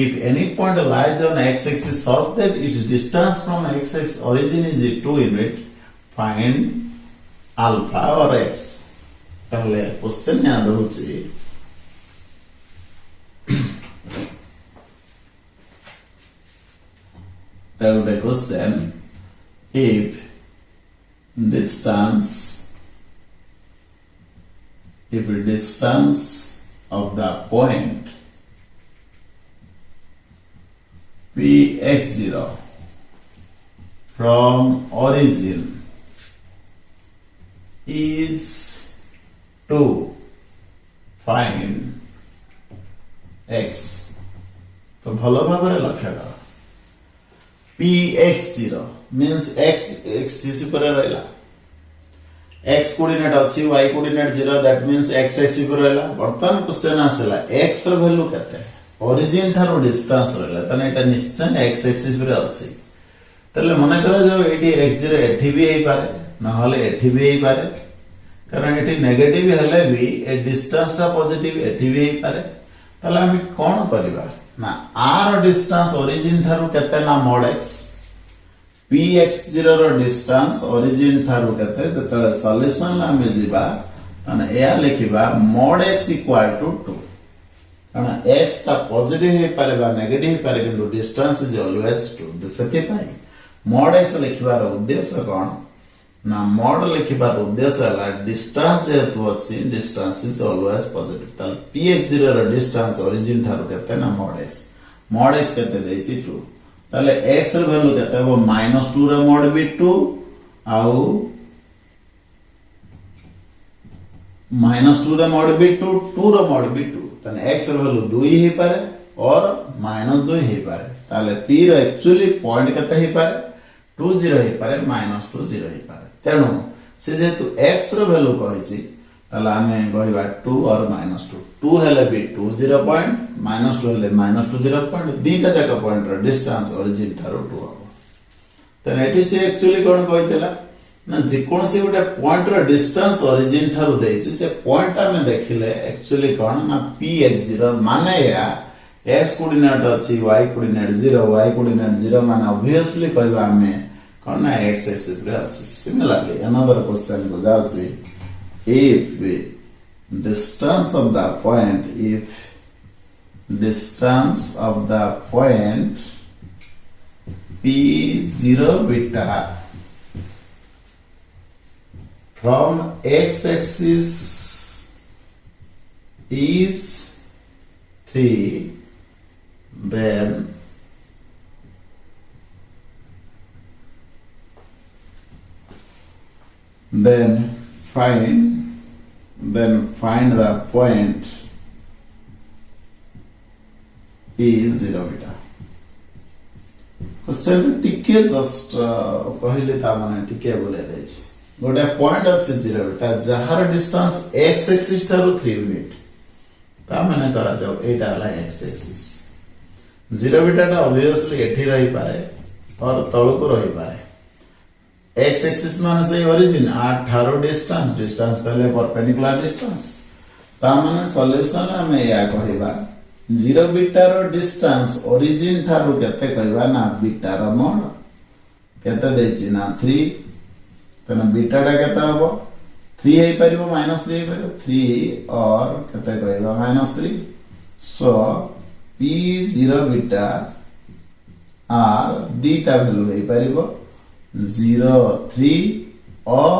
if any point lies on x axis such that its distance from x axis origin is 2 unit find alpha or x ताले क्वेश्चन याद होछि the question if distance of the point px0 from origin is to find x तो भलो भाबरे लक्ष्य कर px0 means x axis पर रहला x coordinate अछि y coordinate 0 that means x axis पर रहला वर्तमान क्वेश्चन आसला x र वैल्यू केते ओरिजिन थारो डिस्टेंस रहला तने एटा निश्चय x axis पर अछि तले मने करा जाव एटी x0 एठी भी हेई पारे न हले एठी भी हेई पारे कारण एटी नेगेटिव हले भी ए डिस्टेंस ता पॉजिटिव एठी भी हेई पारे तले हम कोन करबा ना r डिस्टेंस ओरिजिन थारो केते ना mod x px0 रो डिस्टेंस ओरिजिन थारो केते जतले सॉल्यूशन ला में जिबा तने या लिखिबा mod x = 2 कारण x टा पॉजिटिव हे पारे बा नेगेटिव हे पारे किंतु डिस्टेंस इज ऑलवेज ट्रू सेति पाई mod x लिखिबार उद्देश्य कोन ना mod लिखिबार उद्देश्य हला डिस्टेंस हेतु अछि डिस्टेंस इज ऑलवेज पॉजिटिव ताल px0 रो डिस्टेंस ओरिजिन थारो केते ना mod x केते देछि 2 ताले x रो वैल्यू केते हो -2 रो mod भी 2 आउ -2 रो mod भी 2 2 रो mod भी 2 तने x रो वैल्यू 2 ही पारे और -2 ही पारे ताले p रो एक्चुअली पॉइंट केते ही पारे 2 0 ही पारे -2 0 ही पारे तेणु से जेतु x रो वैल्यू कहिछि ताले हमें कहबा 2 और -2 2 हेले भी 2 0 पॉइंट -2 हेले -2 0 पॉइंट दीटा जाका पॉइंट रो डिस्टेंस ओरिजिन थारो 2 हो तने एठी से एक्चुअली कोन कहितला ना जे कोन से गोटे पॉइंट रो डिस्टेंस ओरिजिन थारो देछि से पॉइंट हमें देखिले एक्चुअली कोन ना px0 माने या x कोऑर्डिनेट अछि y कोऑर्डिनेट 0 y कोऑर्डिनेट 0 माने ऑब्वियसली कहबा हमें कोन ना x एक्सिस रे अछि सिमिलरली अनदर क्वेश्चन को जाउछि if distance of the point p0 beta from x axis is 3 then find the point p0 beta question टिके जस्ट कहले ता माने टिके बोले दैछि गोटे पॉइंट अछि 0 beta जहार डिस्टेंस x एक्सिस थारो 3 यूनिट ता माने करा जाओ एटा हला x एक्सिस 0 beta टा ऑब्वियसली एठी रही पारे और तळ को रही पारे x एक्सिस माने से ओरिजिन आ थारो डिस्टेंस कहले परपेंडिकुलर डिस्टेंस ता माने सॉल्यूशन हमें या कहबा 0 बीटा रो डिस्टेंस ओरिजिन थारो केते कहबा ना बीटा रो मोड केते देछि ना 3 तने बीटा टा केते हबो 3 हे परिबो -3 हे परिबो 3 और केते कहबा -3 सो p0 बीटा आर दीटा वैल्यू हे परिबो 0 3 और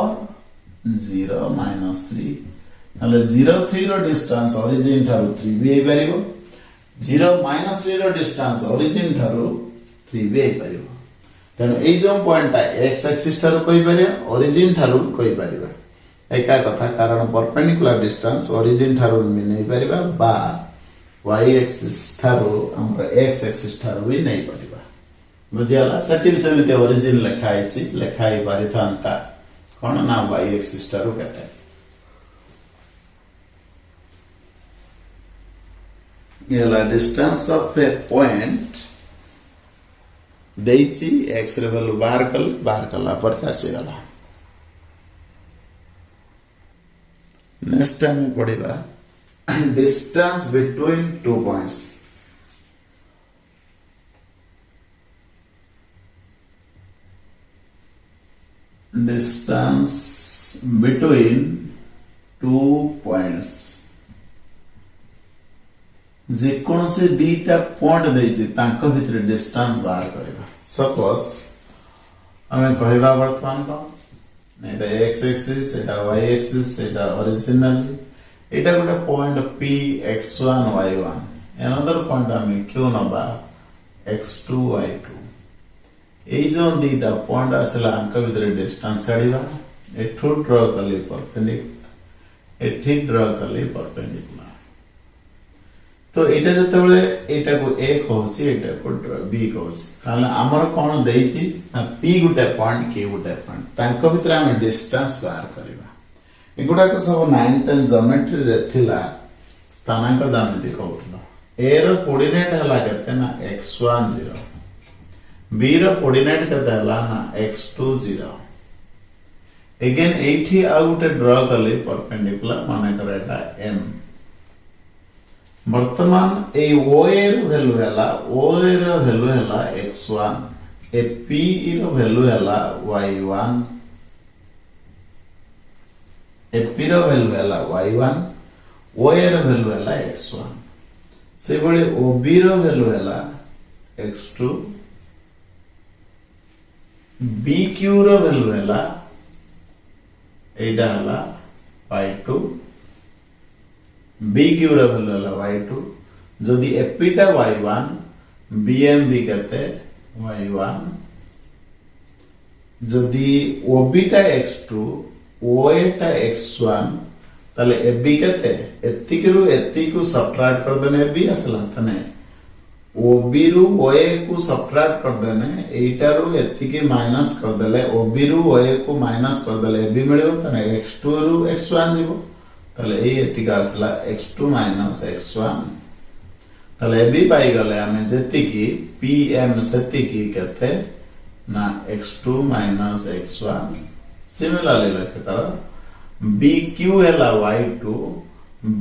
0 -3 हले 0 3 रो डिस्टेंस ओरिजिन थारो 3 भी हे परिबो 0 -3 रो डिस्टेंस ओरिजिन थारो 3 भी हे परिबो तेन ए जो पॉइंट x एक्सिस थारो कहि परिया ओरिजिन थारो कहि परिबा एका कथा कारण परपेंडिकुलर डिस्टेंस ओरिजिन थारो में नै परिबा बा y एक्सिस थारो हमर x एक्सिस थारो भी नै परिबा बुझियाला सेटिव समिति ओरिजिन लेखाई पारि थांता कोन ना y एक्सिस थारो केते येला डिस्टेंस ऑफ ए पॉइंट देछि x रे वैल्यू बाहर कला पर आसी गला नेक्स्ट टाइम पढिबा distance between two points distance between two points जे कौन से दीटा पॉइंट देछि तांको भितर डिस्टेंस बाहर करबा सपोज हमें कहबा वर्तमान को एटा x एक्सिस एटा y एक्सिस एटा ओरिजिनली एटा गोटे point p x1 y1 another point हमें क्यों नबा x2 y2 ए जो दीटा पॉइंट आसला अंक भितर डिस्टेंस काढिबा एठो ड्रा करले परपेंडिकुलर एठी ड्रा करले परपेंडिकुलर तो एटा जते बेले एटा को a कहउची एटा को b कहउची ताले हमर कोन देइची p गुटे पॉइंट k गुटे पॉइंट तांको भितर हम डिस्टेंस बाहर करबा एगुडा को सब 9 10 ज्योमेट्री रे थिला स्थानांक ज्यामिति कहउतलो a रो कोऑर्डिनेट हला केते ना x1 0 b रो कोऑर्डिनेट केते हला ना x2 0 अगेन एठी आ गुटे ड्रा करले परपेंडिकुलर माने करैटा m वर्तमान ए o एर वैल्यू हला x1 ए p रो वैल्यू हला y1 ए p रो वैल्यू हला y1 o एर वैल्यू हला x1 से बळे ओबी रो वैल्यू हैला x2 BQ रो वैल्यू हैला एटा हैला y2 BQ रो वैल्यू हैला y2 जदि AP टा y1 BMB केते y1 जदि OB टा x2 OA टा x1 ताले AB केते एतिक रु एतिक को सबट्रैक्ट कर देने AB असला तने OB रु OA को सबट्रैक्ट कर देने एटा रु एतिक माइनस कर देले OB रु OA को माइनस कर देले AB मिलियो तने x2 रु x1 जीवो ताले ए एतिक असला x2 माइनस x1 ताले AB पाई गले हमें जेतिकी PM सेतिकी केते ना x2 माइनस x1 सिमिलरली लिख करो BQ हैला y2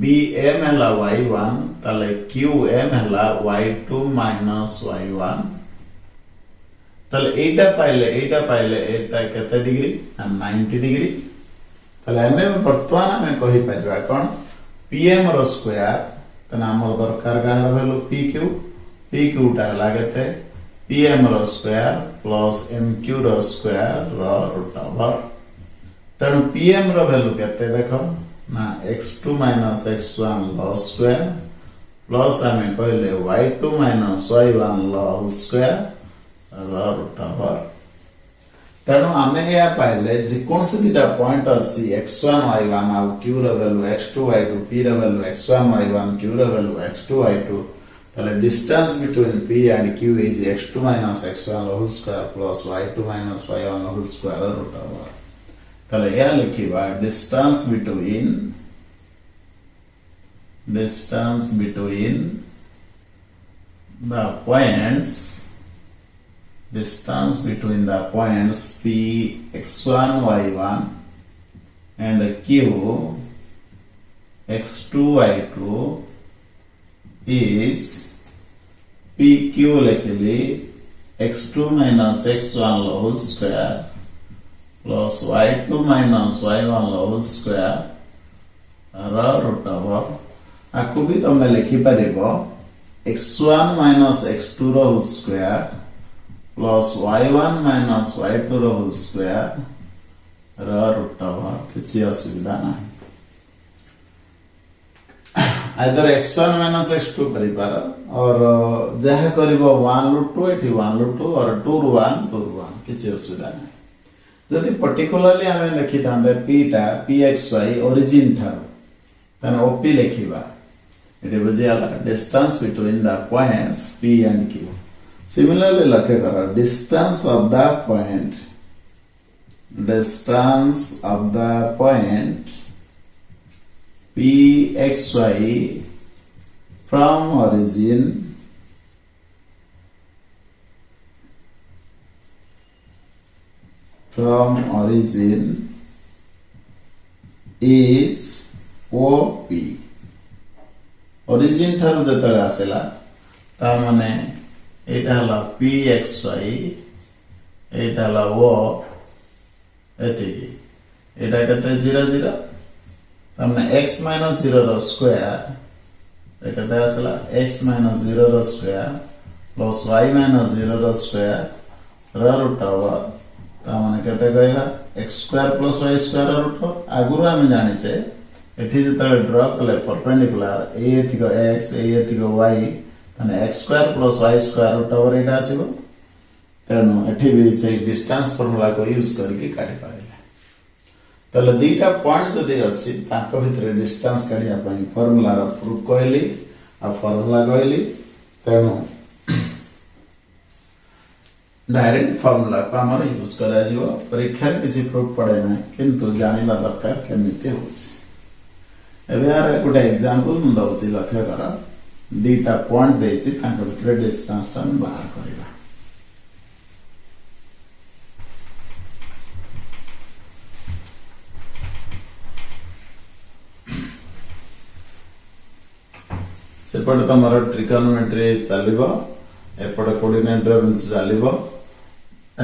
BM हैला y1 ताले QM हैला y2 माइनस y1 ताले एटा पाइले एटा केते डिग्री 90 डिग्री ताले हमें वर्तमान में कहि परबा कोन PM रो स्क्वायर तना हमर दरकार गार वैल्यू PQ टा लागते PM रो स्क्वायर प्लस MQ रो स्क्वायर रो रूट ओवर तेणु PM रो वैल्यू केते देखो ना x2 माइनस x1 लो स्क्वायर प्लस हमें कहले y2 माइनस y1 लो स्क्वायर रो रूट ओवर तेणु हमें या पाइले जे कोन से दिटा पॉइंट अछि x1 y1 आ q रो वैल्यू x2 y2 p रो वैल्यू x1 y1 q रो वैल्यू x2 y2 ताले distance between p and q is x2 minus x1 लो square plus y2 minus y1 लो स्क्वायर रूट ओवर ताले या लिखिबा distance between the points p x1 y1 and q x2 y2 is pq लिखिली x2 minus x1 लो whole square plus y2 minus y1 लो square रो root over आकु भी तमे लिखि परिबो x1 माइनस x2 रो whole square plus y1 minus y2 रो होल स्क्वायर रो रूट ओवर किछि असुविधा ना आइदर x1 माइनस x2 करि पार और जहा करिवो 1 रूट 2 एठी 1 रूट 2 और 2 रू 1 2 रू 1 किछि असुविधा ना जदि पर्टिकुलरली हमें लिखि थांदे p टा pxy ओरिजिन थारो तने op लिखिबा एटे बुझियाला distance between the points p and q similarly लखे करा distance of the point pxy from origin is OP origin ठारू जतले आसेला ता माने एटा हला pxy एटा हला o एतिकी एटा कते 0 0 तमने x - 0 रो स्क्वायर एटा आसेला x - 0 रो स्क्वायर प्लस y - 0 रो स्क्वायर रो रूट ओवर ता माने केते गयला x² + y² रूट आगुरु हम जानि छे एठी जतले ड्रा कले perpendicular a एथिको x a एथिको y तने x² + y² रूट ओवर एटा आसीबो तेनु एठी भी से डिस्टेंस फार्मूला को यूज करके काटि पारिले तले दुईटा पॉइंट जदि अछि ताको भितरे डिस्टेंस काढिया पई फार्मूला रो प्रूफ कहली आ फार्मूला कहली तेनु डायरेक्ट फार्मूला को हमर यूज करा जिवो परीक्षा रे किछि प्रूफ पड़े ना किंतु जानिबा दरकार केमिते होछि एबे आर गुड एग्जांपल म दउछि लक्ष्य करा दुईटा पॉइंट देछि ताको भितरे डिस्टेंस टा बाहर करबा सेपटे तमर ट्रिगोनोमेट्री चलिबो एपटे कोऑर्डिनेट रेंज चलिबो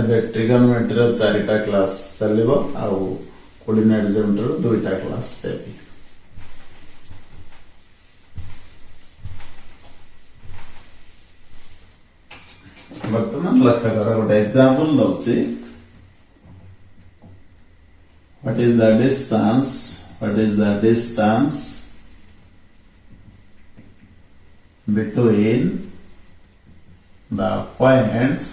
एबे ट्रिगोनोमेट्री रो चारिटा क्लास चलिबो आ कोऑर्डिनेट ज्योमेट्री रो दुईटा क्लास देबी वर्तमान लक्ष्य कर गोटे एग्जांपल दउची what is the distance between the points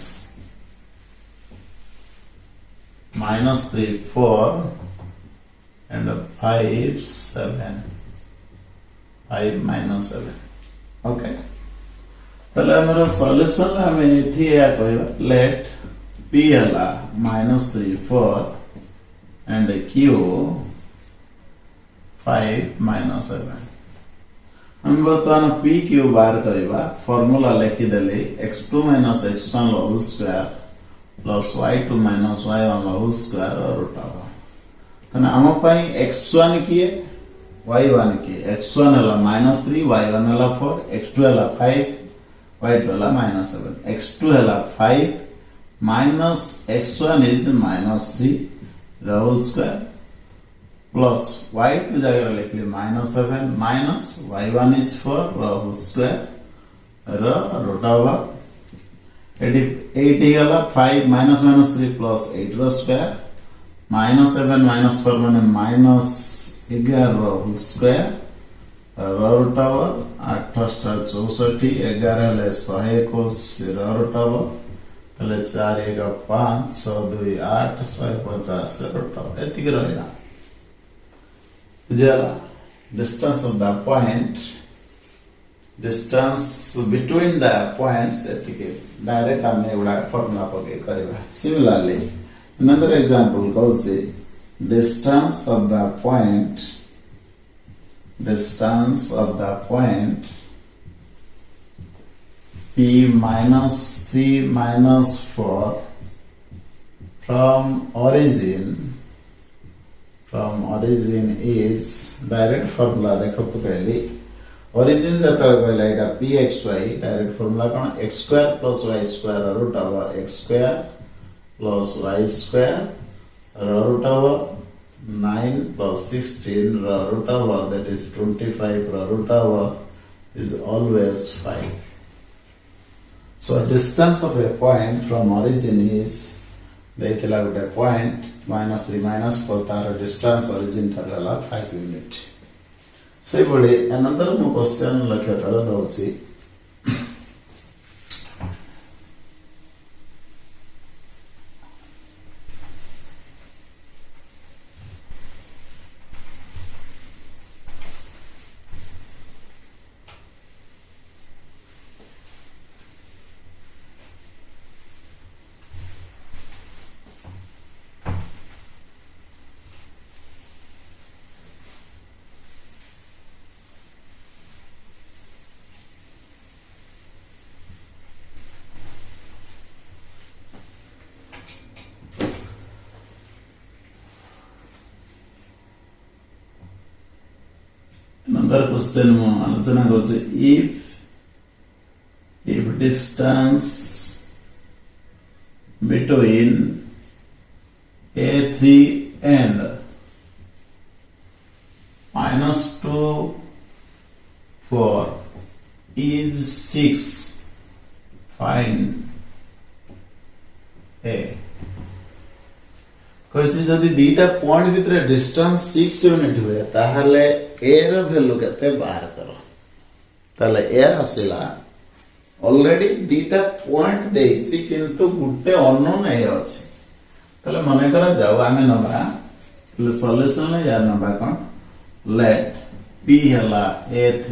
-3 4 and 5 7 5 -7 okay तले हमर सॉल्यूशन हमें एठी या कहबा लेट p हला -3 4 and q 5 -7 हम बर्तमान p q बार करबा फार्मूला लिखि देले x2 - x1 whole square plus y2 - y1 whole square root over तने हम पई x1 किए y1 किए x1 हला -3 y1 हला 4 x2 हला 5 y2 हला -7 x2 हला 5 minus x1 is -3 whole square plus y2 जगह लिखली -7 minus y1 is 4 whole square root over 8 गला 5 minus 3 plus 8 रो स्क्वायर -7 -4 माने -11 whole square root over 8 64 11 ले 121 root over तले 4 1 5 6 2 8 150 root over एतिक रहेगा distance of the point, distance between the points direct हमने उड़ा formula पके करेगा similarly another example goes distance of the point p -3 -4 from origin is direct formula देखो पहले origin जतरा कहला एटा pxy direct formula cone x square plus y square root over x square plus y square root over 9 plus 16 root over that is 25 root over is always 5. So distance of a point from origin is देथिला गोटे point -3 -4 तार distance origin थारला 5 unit से बडे another मो question लक्ष्य कर दउची another question mo आलोचना करছে if distance between a3 and -2 4 is 6 find a कहिसे जदि दीटा पॉइंट भितर डिस्टेंस 6 यूनिट हुए ताहले a रो वैल्यू केते बाहर करो ताले a आसिला ऑलरेडी दीटा पॉइंट देइछि किंतु गुटे अननोन ए अछि ताले मने करा जाऊ आमे नबा ले सॉल्यूशन ले या नबा कोन लेट p हला a3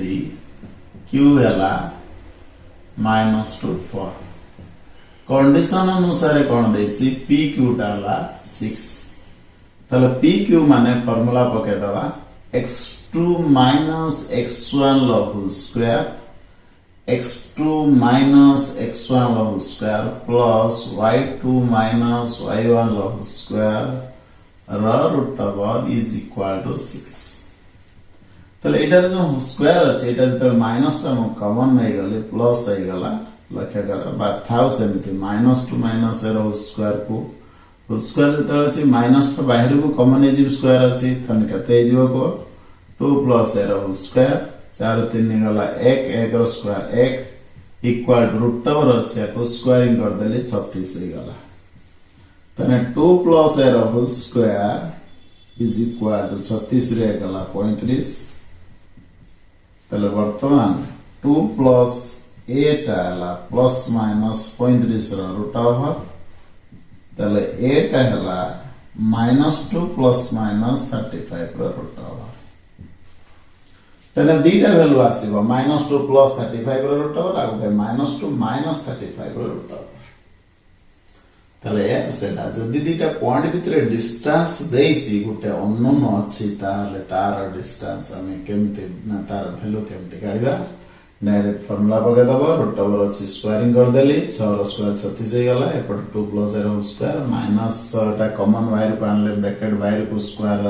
q हला -2 4 कंडीशन अनुसार कोन देछि pq डाला 6 तले pq माने फार्मूला पके दवा x2 - x1 whole square x2 - x1 whole square plus y2 - y1 whole square root over is equal to 6 तले एटार जो स्क्वायर अछि एटा जत माइनस टा कॉमन नै गले प्लस आइ गला लक्ष्य कर बा थाउ सेमिति -2 - होल स्क्वायर को होल स्क्वायर जत अछि माइनस टा बाहर को कॉमन ए जीव स्क्वायर अछि तने कते जीव को 2 + होल स्क्वायर 4 3 गला 1 1 रो square 1 equal to root over अच्छे को स्क्वायरिंग कर देले 36 हो गला तने 2 प्लस a रो whole square is equal to 36 रे गला 35 तले वर्तमान 2 प्लस a टाला प्लस माइनस 35 रो रूट ओवर तले a टा हला -2 प्लस माइनस 35 रो रूट ओवर तने दीटा वैल्यू आसीबो -2 प्लस 35 रो रूट ओवर आ गोटे -2 माइनस 35 रो रूट ओवर तले सेटा जदि दीटा पॉइंट भितरे डिस्टेंस देइछि गोटे अननोन अछि ताले तार डिस्टेंस हमें केमते ना तार वैल्यू केमते काढिबा डायरेक्ट फार्मूला पके दबो रूट ओवर अछि स्क्वायरिंग कर देली 6 रो स्क्वायर 36 हो गला एपट 2 प्लस a रो स्क्वायर माइनस टा कॉमन वायर को आनले ब्रैकेट वायर को स्क्वायर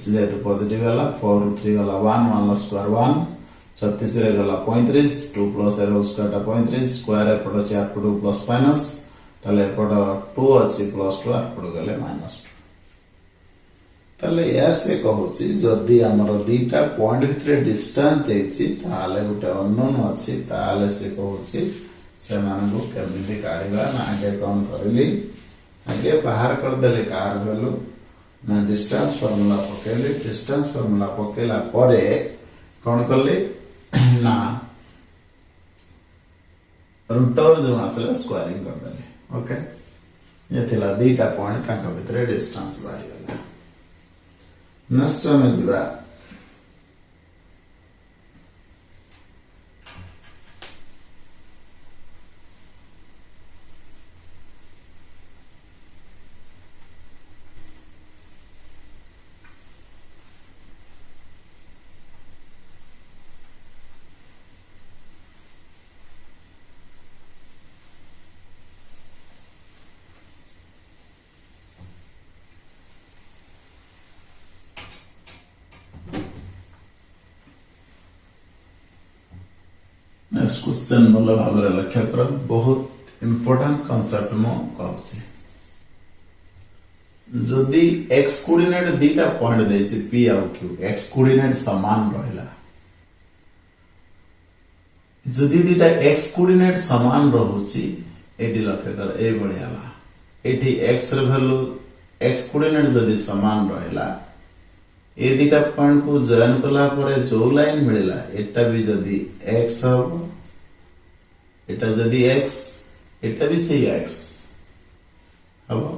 से तो पॉजिटिव गला 4 3 गला 1 1 रो स्क्वायर 1 36 रे गला 35 2 प्लस a रो स्क्वायर टा 35 स्क्वायर एपट अछि 2 प्लस माइनस ताले एपट 2 अछि प्लस 2 एपट गले माइनस 2 ताले ऐसे कहूची जदी हमर दीटा पॉइंट भितरे डिस्टेंस देछि ताले गोटे अननोन अछि ताले से कहूची से मानको केमिति काढिबा ना आगे कोन करली आगे बाहर कर देले कार वैल्यू ना डिस्टेंस फार्मूला पकेले डिस्टेंस फार्मूला पकेला परे कोन करले ना रूट ओवर जो आसले स्क्वायरिंग कर देले ओके ये थिला दीटा पॉइंट ताका भितरे डिस्टेंस बाहर गला नेक्स्ट में जीवा नेक्स्ट क्वेश्चन भल भाव लक्ष्य कर बहुत इंपोर्टेंट कांसेप्ट मो कहूची जदि x कोऑर्डिनेट दीटा पॉइंट देछि p और q x कोऑर्डिनेट समान रहला जदि दीटा x कोऑर्डिनेट समान रहउची एटी लक्ष्य कर ए बढ़ियाला एटी x रे वैल्यू x कोऑर्डिनेट जदि समान रहला ए दीटा पॉइंट को जॉइन कला परे जो लाइन मिलेला एटा भी जदी x हो एटा जदी x एटा भी सही x हबो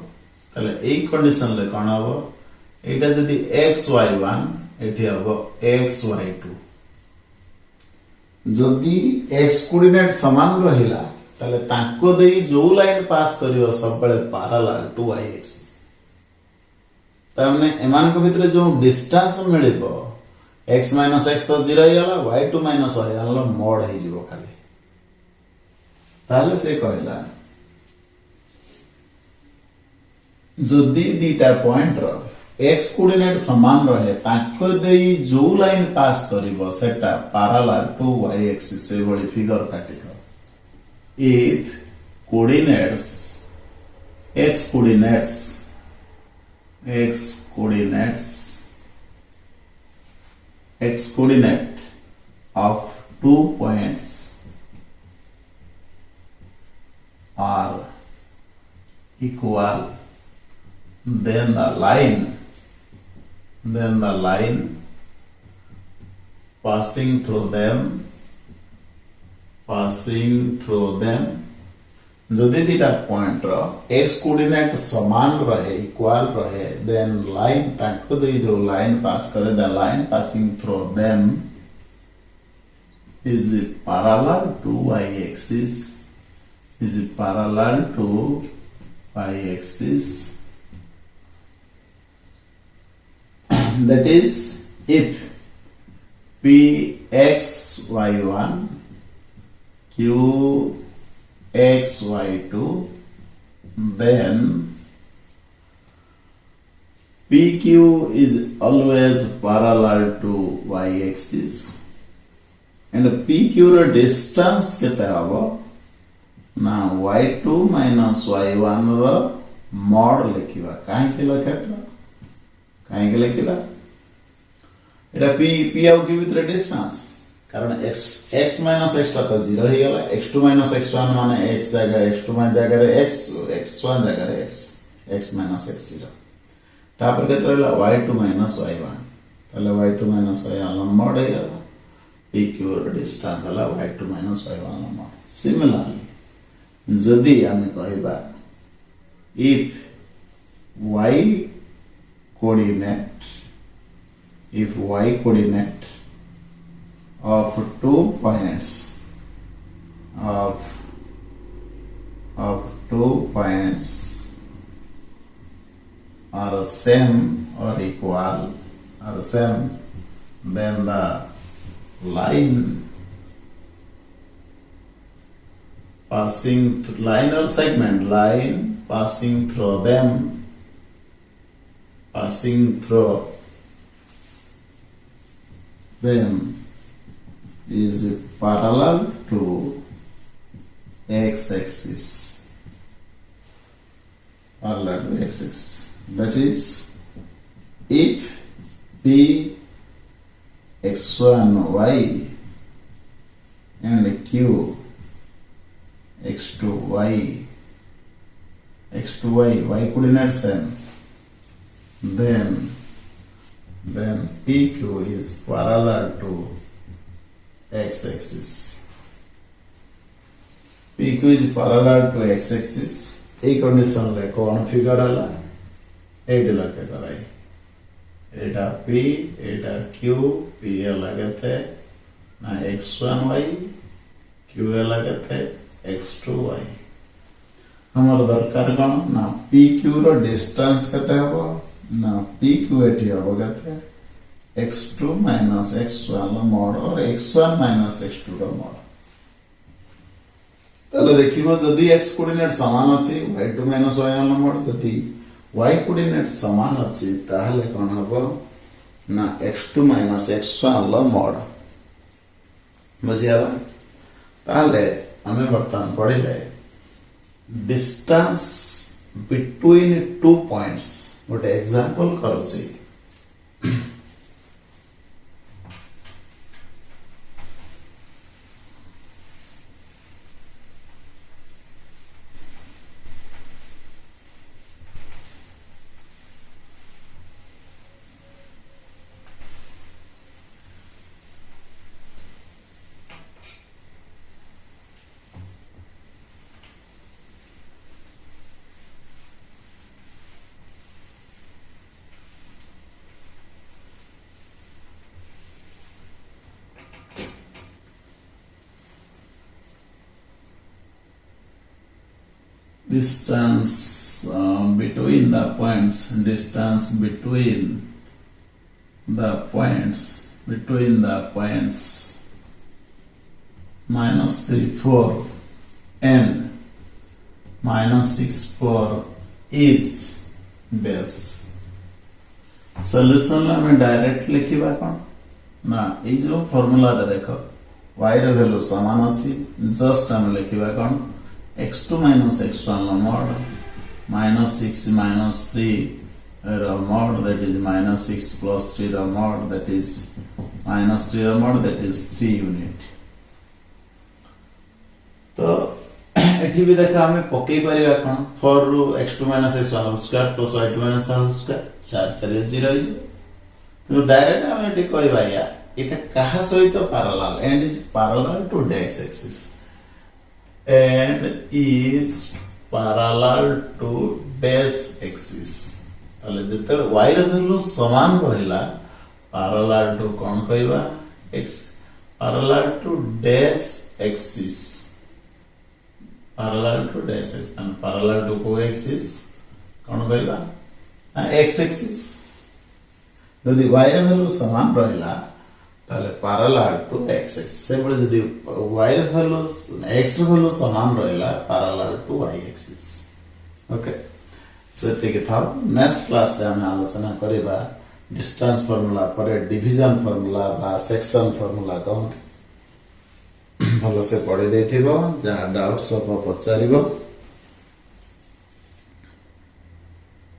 तले ए कंडीशन ले कोन हबो एटा जदी xy1 एठी हबो xy2 जदी x कोऑर्डिनेट समान रहिला तले ताको देई जो लाइन पास करियो सब बेले पैरेलल टू y एक्सिस तमने एमान को भितरे जो डिस्टेंस मिलिबो x - x तो 0 हैला y2 - y हलो मोड हे जिवो खाली ताले से कहला जदी दीटा पॉइंट रो x कोऑर्डिनेट समान रहे ताको देई जो लाइन पास करिवो सेटा पैरेलल टू y एक्सिस से बड़ी figure काटिको if coordinates x coordinate of 2 points are equal then the line passing through them जदि दीटा पॉइंट रो x कोऑर्डिनेट समान रहे इक्वल रहे देन लाइन ताको दे जो लाइन पास करे the line passing through them is parallel to y axis that is if pxy1 qxy2 then pq is always parallel to y axis and pq ର distance କେତେ ହବ ନା y2 minus y1 ର mod लिखिबा काहे के लिखिबा एटा p p आउ के भितर डिस्टेंस कारण x माइनस x तो 0 ही गला x2 माइनस x1 माने x जगह x2 मान जगह x x1 जगह x माइनस x0 तापर केते रहला y2 माइनस y1 तले y2 माइनस y1 मोड हे गला pq ର डिस्टेंस हला y2 minus y1 mode similarly जदि हम कहबा if y coordinate of 2 points are same or equal or same, then the line passing through line or segment line passing through them is parallel to x-axis. That is, if p x1 y and q x2 y coordinate same, then PQ is parallel to x-axis. PQ is parallel to x-axis. A condition ले कौन figure आला? Eight लगे कराई. एटा P, एटा Q, P लगे थे ना x1y, Q लगे थे x2y. हमारे दरकार कौन ना PQ रो डिस्टेंस कते हबो ना PQ एटी हबो कते x2 minus x1 रो मोड और x1 minus x2 रो मोड तले देखिबो जदी x कोऑर्डिनेट समान अछि y2 minus y1 रो मोड जदी y कोऑर्डिनेट समान अछि ताहले कोन हबो ना x2 minus x1 रो मोड बुझियाला ताहले हमें वर्तमान पढिले distance between 2 points गोटे एग्जांपल करूची distance between the points minus 3 4 and minus 6 4 is base solution में डायरेक्ट लिखिबा कोन ना ए जो फार्मूला रे देखो y रो वैल्यू समान अछि जस्ट हम लिखिबा कोन x2 minus x1 row mod minus 6 minus 3 row mod that is minus 6 plus 3 row mod that is minus 3 row mod that is 3 unit तो एठी भी देखा हमें पक्के परिया कोन for x2 minus x1 whole square plus y2 minus y whole square 4 4 0 is तो direct हम एठी कहबा या एटा कहा सहित parallel and is parallel to the x axis and is parallel to base axis तले जते y रो वैल्यू समान रहिला parallel to कोन कहबा x parallel to dash axis parallel to dash axis and parallel to co-axis कोन कहबा x axis यदि y रो value समान रहिला ताले parallel to x axis सेबले जदि y रो वैल्यू x रो वैल्यू समान रहिला parallel to y axis okay सेते के था नेक्स्ट क्लास रे हम आलोचना करिबा डिस्टेंस फार्मूला पर डिवीजन फार्मूला बा सेक्शन फार्मूला कोन भलो से पढि देथिबो जा डाउट्स सब पचारिबो